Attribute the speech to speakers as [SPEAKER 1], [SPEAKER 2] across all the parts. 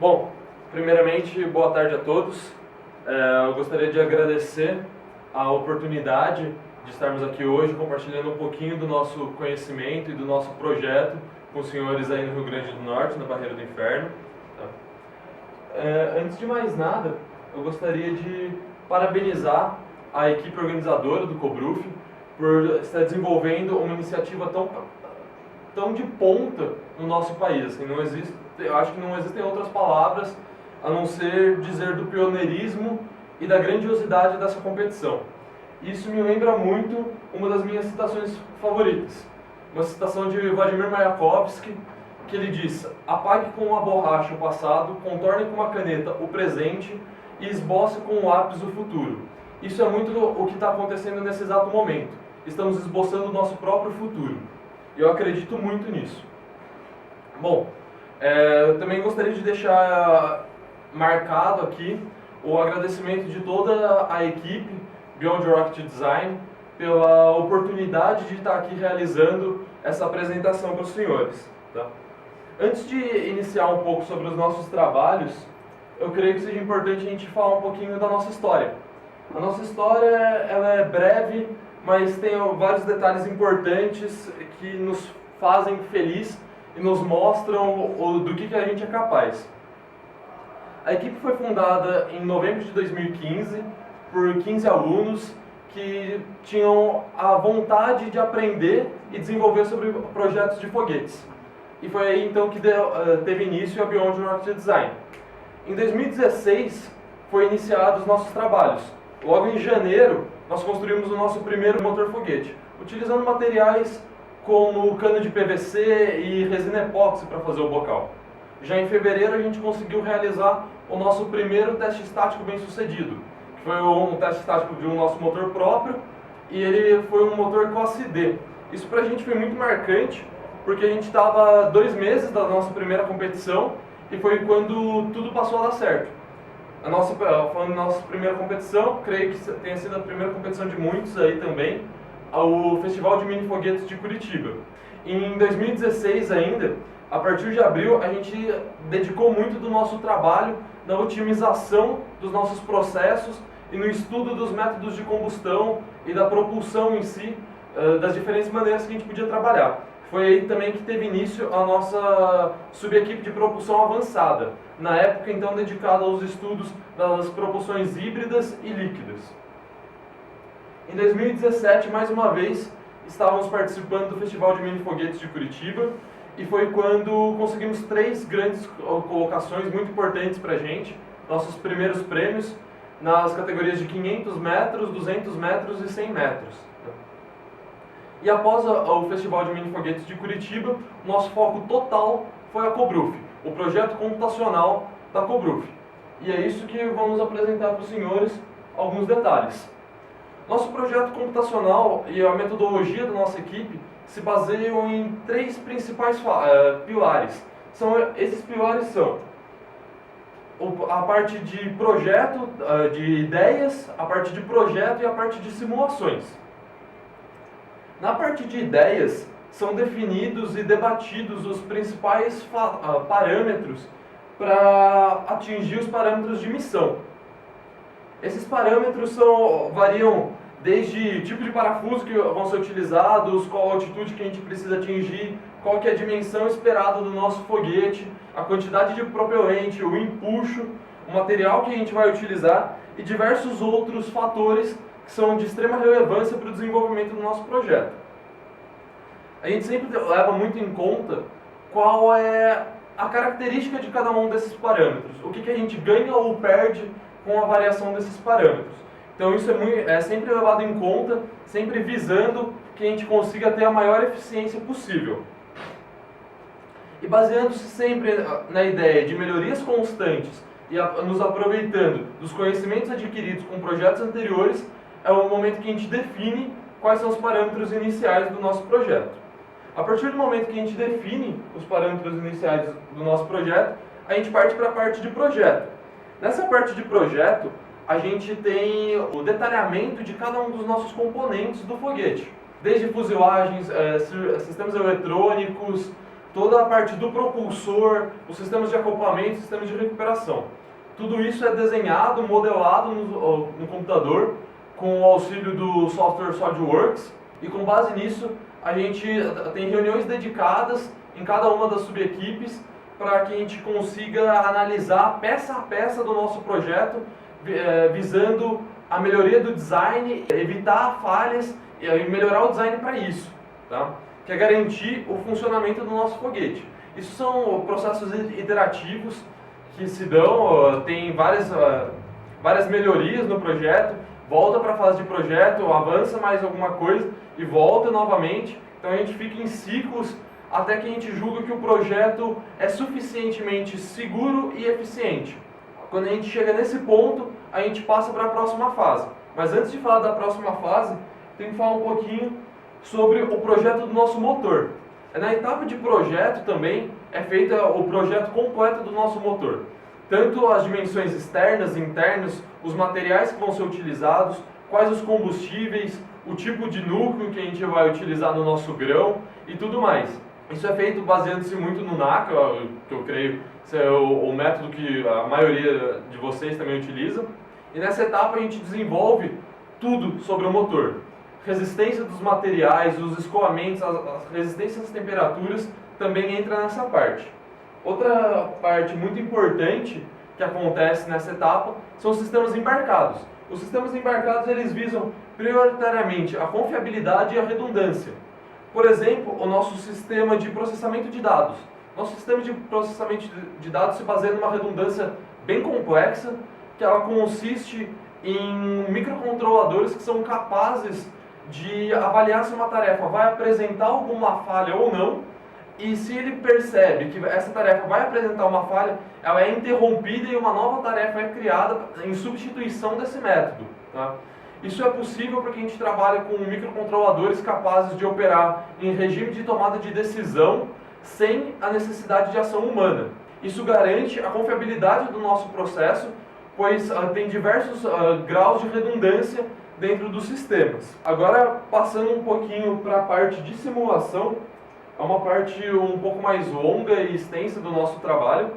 [SPEAKER 1] Bom, primeiramente, boa tarde a todos. Eu gostaria de agradecer a oportunidade de estarmos aqui hoje compartilhando um pouquinho do nosso conhecimento e do nosso projeto com os senhores aí no Rio Grande do Norte, na Barreira do Inferno. Antes de mais nada, eu gostaria de parabenizar a equipe organizadora do COBRUF por estar desenvolvendo uma iniciativa tão de ponta no nosso país. Assim, eu acho que não existem outras palavras a não ser dizer do pioneirismo e da grandiosidade dessa competição. Isso me lembra muito uma das minhas citações favoritas, uma citação de Vladimir Mayakovsky, que ele diz: apague com uma borracha o passado, contorne com uma caneta o presente e esboce com o lápis o futuro. Isso é muito o que está acontecendo nesse exato momento. Estamos esboçando o nosso próprio futuro. E eu acredito muito nisso. Bom, eu também gostaria de deixar marcado aqui o agradecimento de toda a equipe Beyond Rocket Design pela oportunidade de estar aqui realizando essa apresentação para os senhores. Tá? Antes de iniciar um pouco sobre os nossos trabalhos, eu creio que seja importante a gente falar um pouquinho da nossa história. A nossa história ela é breve, mas tem vários detalhes importantes que nos fazem feliz e nos mostram do que a gente é capaz. A equipe foi fundada em novembro de 2015 por 15 alunos que tinham a vontade de aprender e desenvolver sobre projetos de foguetes. E foi aí então que teve início a Beyond Rocket Design. Em 2016 foi iniciados os nossos trabalhos. Logo em janeiro nós construímos o nosso primeiro motor foguete, utilizando materiais como cano de PVC e resina epóxi para fazer o bocal. Já em fevereiro a gente conseguiu realizar o nosso primeiro teste estático bem sucedido, que foi um teste estático de um nosso motor próprio, e ele foi um motor classe D. Isso pra gente foi muito marcante, porque a gente estava 2 meses da nossa primeira competição e foi quando tudo passou a dar certo. Falando da nossa primeira competição, creio que tenha sido a primeira competição de muitos aí também, ao Festival de Mini Foguetes de Curitiba. Em 2016 ainda, a partir de abril, a gente dedicou muito do nosso trabalho na otimização dos nossos processos e no estudo dos métodos de combustão e da propulsão em si, das diferentes maneiras que a gente podia trabalhar. Foi aí também que teve início a nossa subequipe de propulsão avançada, na época então dedicada aos estudos das propulsões híbridas e líquidas. Em 2017, mais uma vez, estávamos participando do Festival de Mini Foguetes de Curitiba, e foi quando conseguimos 3 grandes colocações muito importantes para a gente, nossos primeiros prêmios, nas categorias de 500 metros, 200 metros e 100 metros. E após o Festival de Mini Foguetes de Curitiba, nosso foco total foi a COBRUF, o projeto computacional da COBRUF. E é isso que vamos apresentar para os senhores alguns detalhes. Nosso projeto computacional e a metodologia da nossa equipe se baseiam em 3 principais pilares. Esses pilares são a parte de projeto, de ideias, a parte de projeto e a parte de simulações. Na parte de ideias, são definidos e debatidos os principais parâmetros para atingir os parâmetros de missão. Esses parâmetros variam desde tipo de parafuso que vão ser utilizados, qual a altitude que a gente precisa atingir, qual que é a dimensão esperada do nosso foguete, a quantidade de propelente, o empuxo, o material que a gente vai utilizar e diversos outros fatores que são de extrema relevância para o desenvolvimento do nosso projeto. A gente sempre leva muito em conta qual é a característica de cada um desses parâmetros, o que a gente ganha ou perde com a variação desses parâmetros. Então isso é sempre levado em conta, sempre visando que a gente consiga ter a maior eficiência possível. E baseando-se sempre na ideia de melhorias constantes e nos aproveitando dos conhecimentos adquiridos com projetos anteriores, é o momento que a gente define quais são os parâmetros iniciais do nosso projeto. A partir do momento que a gente define os parâmetros iniciais do nosso projeto, a gente parte para a parte de projeto. Nessa parte de projeto, a gente tem o detalhamento de cada um dos nossos componentes do foguete. Desde fuzilagens, sistemas eletrônicos, toda a parte do propulsor, os sistemas de acoplamento, sistemas de recuperação. Tudo isso é desenhado, modelado no computador com o auxílio do software SolidWorks, e com base nisso a gente tem reuniões dedicadas em cada uma das subequipes para que a gente consiga analisar peça a peça do nosso projeto, visando a melhoria do design, evitar falhas e melhorar o design para isso, tá? Que é garantir o funcionamento do nosso foguete. Isso são processos iterativos que se dão, tem várias melhorias no projeto, volta para a fase de projeto, avança mais alguma coisa e volta novamente. Então a gente fica em ciclos até que a gente julga que o projeto é suficientemente seguro e eficiente. Quando a gente chega nesse ponto, a gente passa para a próxima fase. Mas antes de falar da próxima fase, tem que falar um pouquinho sobre o projeto do nosso motor. Na etapa de projeto também é feito o projeto completo do nosso motor. Tanto as dimensões externas e internas, os materiais que vão ser utilizados, quais os combustíveis, o tipo de núcleo que a gente vai utilizar no nosso grão e tudo mais. Isso é feito baseando-se muito no NACA, que eu creio que é o método que a maioria de vocês também utiliza. E nessa etapa a gente desenvolve tudo sobre o motor. Resistência dos materiais, os escoamentos, as resistências às temperaturas também entra nessa parte. Outra parte muito importante que acontece nessa etapa são os sistemas embarcados. Os sistemas embarcados eles visam prioritariamente a confiabilidade e a redundância. Por exemplo, o nosso sistema de processamento de dados. Nosso sistema de processamento de dados se baseia numa redundância bem complexa, que ela consiste em microcontroladores que são capazes de avaliar se uma tarefa vai apresentar alguma falha ou não, e se ele percebe que essa tarefa vai apresentar uma falha, ela é interrompida e uma nova tarefa é criada em substituição desse método, tá? Isso é possível porque a gente trabalha com microcontroladores capazes de operar em regime de tomada de decisão sem a necessidade de ação humana. Isso garante a confiabilidade do nosso processo, pois tem diversos graus de redundância dentro dos sistemas. Agora, passando um pouquinho para a parte de simulação, é uma parte um pouco mais longa e extensa do nosso trabalho,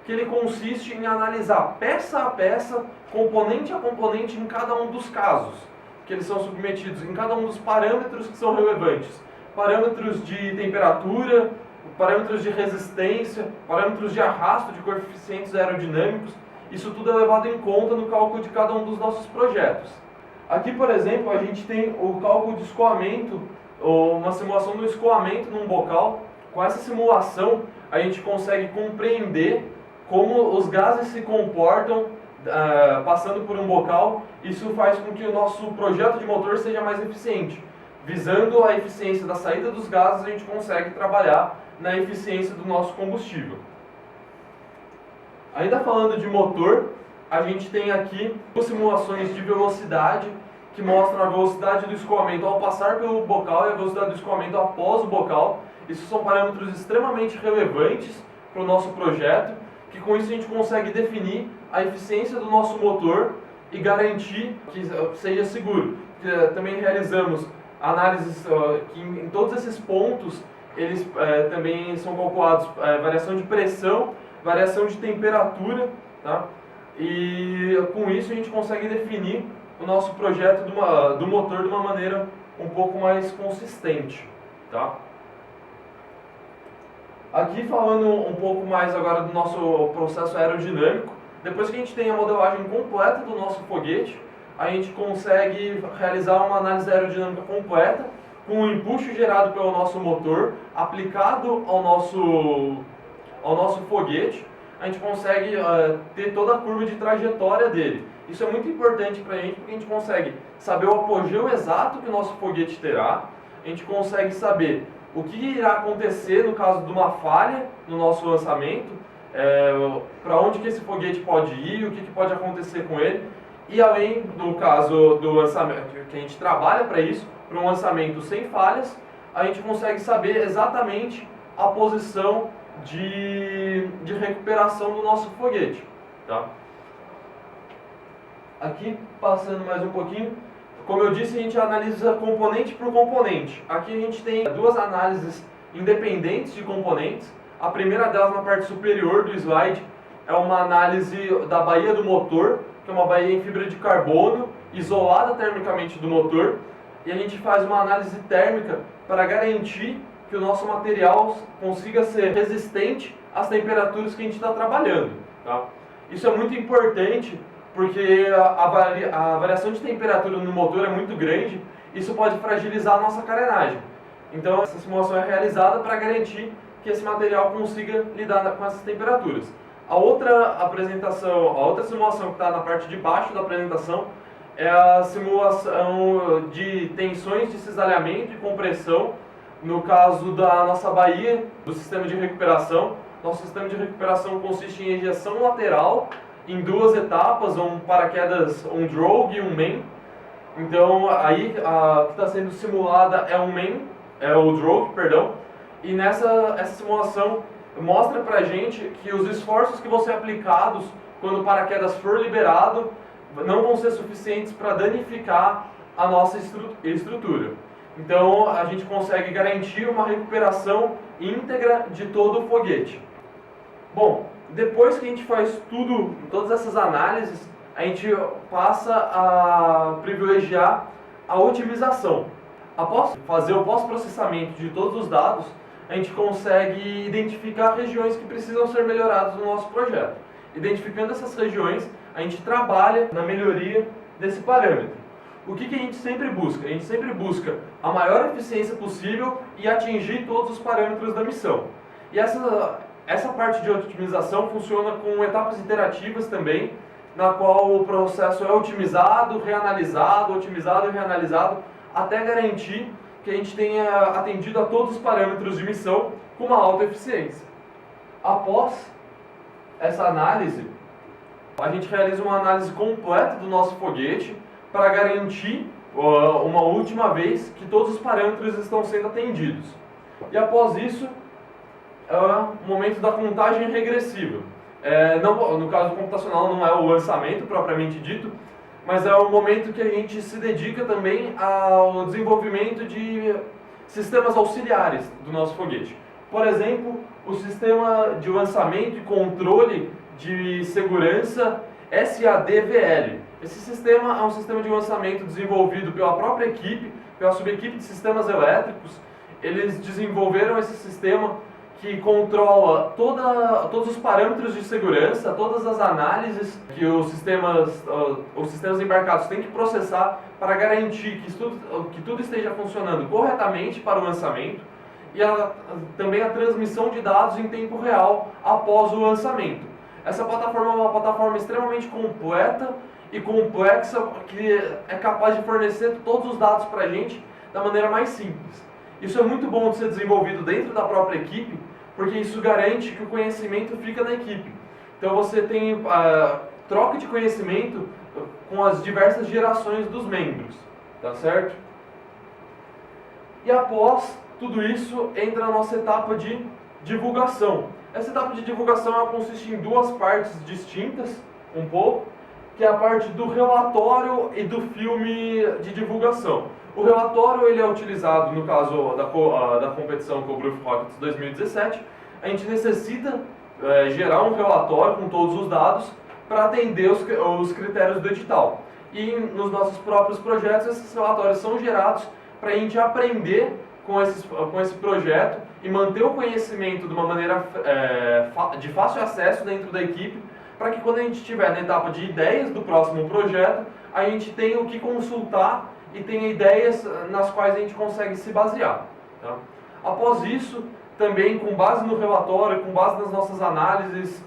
[SPEAKER 1] que ele consiste em analisar peça a peça, componente a componente em cada um dos casos, que eles são submetidos em cada um dos parâmetros que são relevantes. Parâmetros de temperatura, parâmetros de resistência, parâmetros de arrasto de coeficientes aerodinâmicos, isso tudo é levado em conta no cálculo de cada um dos nossos projetos. Aqui, por exemplo, a gente tem o cálculo de escoamento, ou uma simulação do escoamento num bocal. Com essa simulação, a gente consegue compreender como os gases se comportam passando por um bocal. Isso faz com que o nosso projeto de motor seja mais eficiente. Visando a eficiência da saída dos gases, a gente consegue trabalhar na eficiência do nosso combustível. Ainda falando de motor, a gente tem aqui duas simulações de velocidade que mostram a velocidade do escoamento ao passar pelo bocal e a velocidade do escoamento após o bocal. Isso são parâmetros extremamente relevantes para o nosso projeto, que com isso a gente consegue definir a eficiência do nosso motor e garantir que seja seguro. Também realizamos análises que em todos esses pontos eles também são calculados variação de pressão, variação de temperatura, tá? E com isso a gente consegue definir o nosso projeto do motor de uma maneira um pouco mais consistente, tá? Aqui falando um pouco mais agora do nosso processo aerodinâmico, depois que a gente tem a modelagem completa do nosso foguete, a gente consegue realizar uma análise aerodinâmica completa com o empuxo gerado pelo nosso motor aplicado ao nosso foguete. A gente consegue ter toda a curva de trajetória dele. Isso é muito importante para a gente porque a gente consegue saber o apogeu exato que o nosso foguete terá, a gente consegue saber o que irá acontecer no caso de uma falha no nosso lançamento, para onde que esse foguete pode ir, o que pode acontecer com ele, e além do caso do lançamento, que a gente trabalha para isso, para um lançamento sem falhas, a gente consegue saber exatamente a posição de recuperação do nosso foguete, tá? Aqui, passando mais um pouquinho, como eu disse, a gente analisa componente por componente. Aqui a gente tem duas análises independentes de componentes. A primeira delas, na parte superior do slide, é uma análise da baía do motor, que é uma baía em fibra de carbono, isolada termicamente do motor, e a gente faz uma análise térmica para garantir que o nosso material consiga ser resistente às temperaturas que a gente está trabalhando. Tá? Isso é muito importante porque a variação de temperatura no motor é muito grande, isso pode fragilizar a nossa carenagem. Então essa simulação é realizada para garantir que esse material consiga lidar com essas temperaturas. A outra simulação que está na parte de baixo da apresentação é a simulação de tensões de cisalhamento e compressão, no caso da nossa baía do sistema de recuperação. Nosso sistema de recuperação consiste em ejeção lateral em duas etapas, um paraquedas, um drogue e um main. Então aí a que está sendo simulada é o drogue, perdão. E essa simulação mostra pra gente que os esforços que vão ser aplicados quando o paraquedas for liberado não vão ser suficientes para danificar a nossa estrutura. Então a gente consegue garantir uma recuperação íntegra de todo o foguete. Bom, depois que a gente faz todas essas análises, a gente passa a privilegiar a otimização. Após fazer o pós-processamento de todos os dados, a gente consegue identificar regiões que precisam ser melhoradas no nosso projeto. Identificando essas regiões, a gente trabalha na melhoria desse parâmetro. O que a gente sempre busca? A gente sempre busca a maior eficiência possível e atingir todos os parâmetros da missão. E essa parte de otimização funciona com etapas iterativas também, na qual o processo é otimizado, reanalisado, até garantir que a gente tenha atendido a todos os parâmetros de missão com uma alta eficiência. Após essa análise, a gente realiza uma análise completa do nosso foguete para garantir uma última vez que todos os parâmetros estão sendo atendidos. E após isso, é o momento da contagem regressiva. No caso computacional não é o lançamento propriamente dito, mas é o momento que a gente se dedica também ao desenvolvimento de sistemas auxiliares do nosso foguete. Por exemplo, o sistema de lançamento e controle de segurança SADVL. Esse sistema é um sistema de lançamento desenvolvido pela própria equipe, pela subequipe de sistemas elétricos. Eles desenvolveram esse sistema que controla todos os parâmetros de segurança, todas as análises que os sistemas embarcados têm que processar para garantir que tudo esteja funcionando corretamente para o lançamento e também a transmissão de dados em tempo real após o lançamento. Essa plataforma é uma plataforma extremamente completa e complexa que é capaz de fornecer todos os dados para a gente da maneira mais simples. Isso é muito bom de ser desenvolvido dentro da própria equipe, porque isso garante que o conhecimento fica na equipe. Então você tem troca de conhecimento com as diversas gerações dos membros, tá certo? E após tudo isso, entra a nossa etapa de divulgação. Essa etapa de divulgação ela consiste em duas partes distintas, que é a parte do relatório e do filme de divulgação. O relatório ele é utilizado, no caso da competição Cobruf Rockets 2017, a gente necessita gerar um relatório com todos os dados para atender os critérios do edital. E nos nossos próprios projetos, esses relatórios são gerados para a gente aprender com esse projeto e manter o conhecimento de uma maneira de fácil acesso dentro da equipe, para que quando a gente estiver na etapa de ideias do próximo projeto, a gente tenha o que consultar e tenha ideias nas quais a gente consegue se basear. Tá? Após isso, também com base no relatório, com base nas nossas análises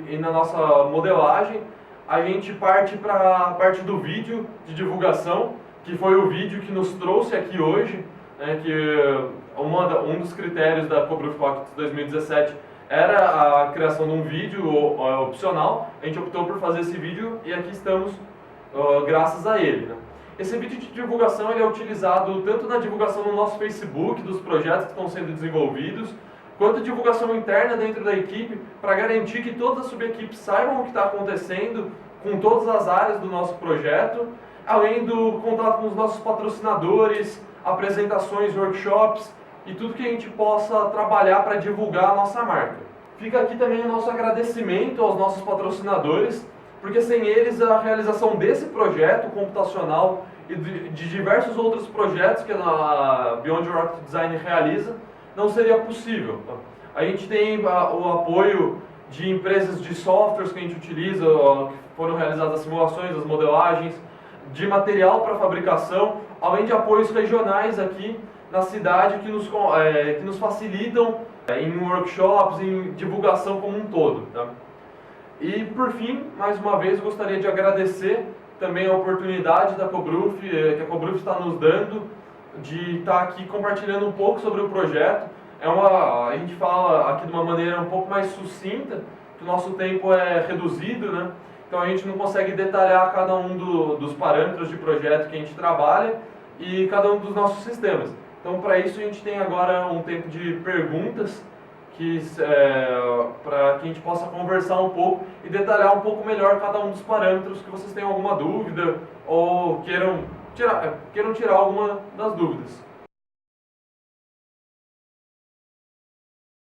[SPEAKER 1] e na nossa modelagem, a gente parte para a parte do vídeo de divulgação, que foi o vídeo que nos trouxe aqui hoje, que um dos critérios da Cobruf Rockets 2017 era a criação de um vídeo opcional. A gente optou por fazer esse vídeo e aqui estamos graças a ele. Né? Esse vídeo de divulgação ele é utilizado tanto na divulgação no nosso Facebook, dos projetos que estão sendo desenvolvidos, quanto divulgação interna dentro da equipe, para garantir que todas as subequipes saibam o que está acontecendo com todas as áreas do nosso projeto, além do contato com os nossos patrocinadores, apresentações, workshops, e tudo que a gente possa trabalhar para divulgar a nossa marca. Fica aqui também o nosso agradecimento aos nossos patrocinadores, porque sem eles a realização desse projeto computacional e de diversos outros projetos que a Beyond Rocket Design realiza não seria possível. A gente tem o apoio de empresas de softwares que a gente utiliza, que foram realizadas as simulações, as modelagens, de material para fabricação, além de apoios regionais aqui na cidade que nos facilitam em workshops, em divulgação como um todo. Tá? E por fim, mais uma vez, gostaria de agradecer também a oportunidade da Cobruf, que a Cobruf está nos dando, de estar aqui compartilhando um pouco sobre o projeto. A gente fala aqui de uma maneira um pouco mais sucinta, que o nosso tempo é reduzido, né? Então a gente não consegue detalhar cada um dos parâmetros de projeto que a gente trabalha e cada um dos nossos sistemas. Então para isso a gente tem agora um tempo de perguntas para que a gente possa conversar um pouco e detalhar um pouco melhor cada um dos parâmetros, que vocês tenham alguma dúvida ou queiram tirar alguma das dúvidas.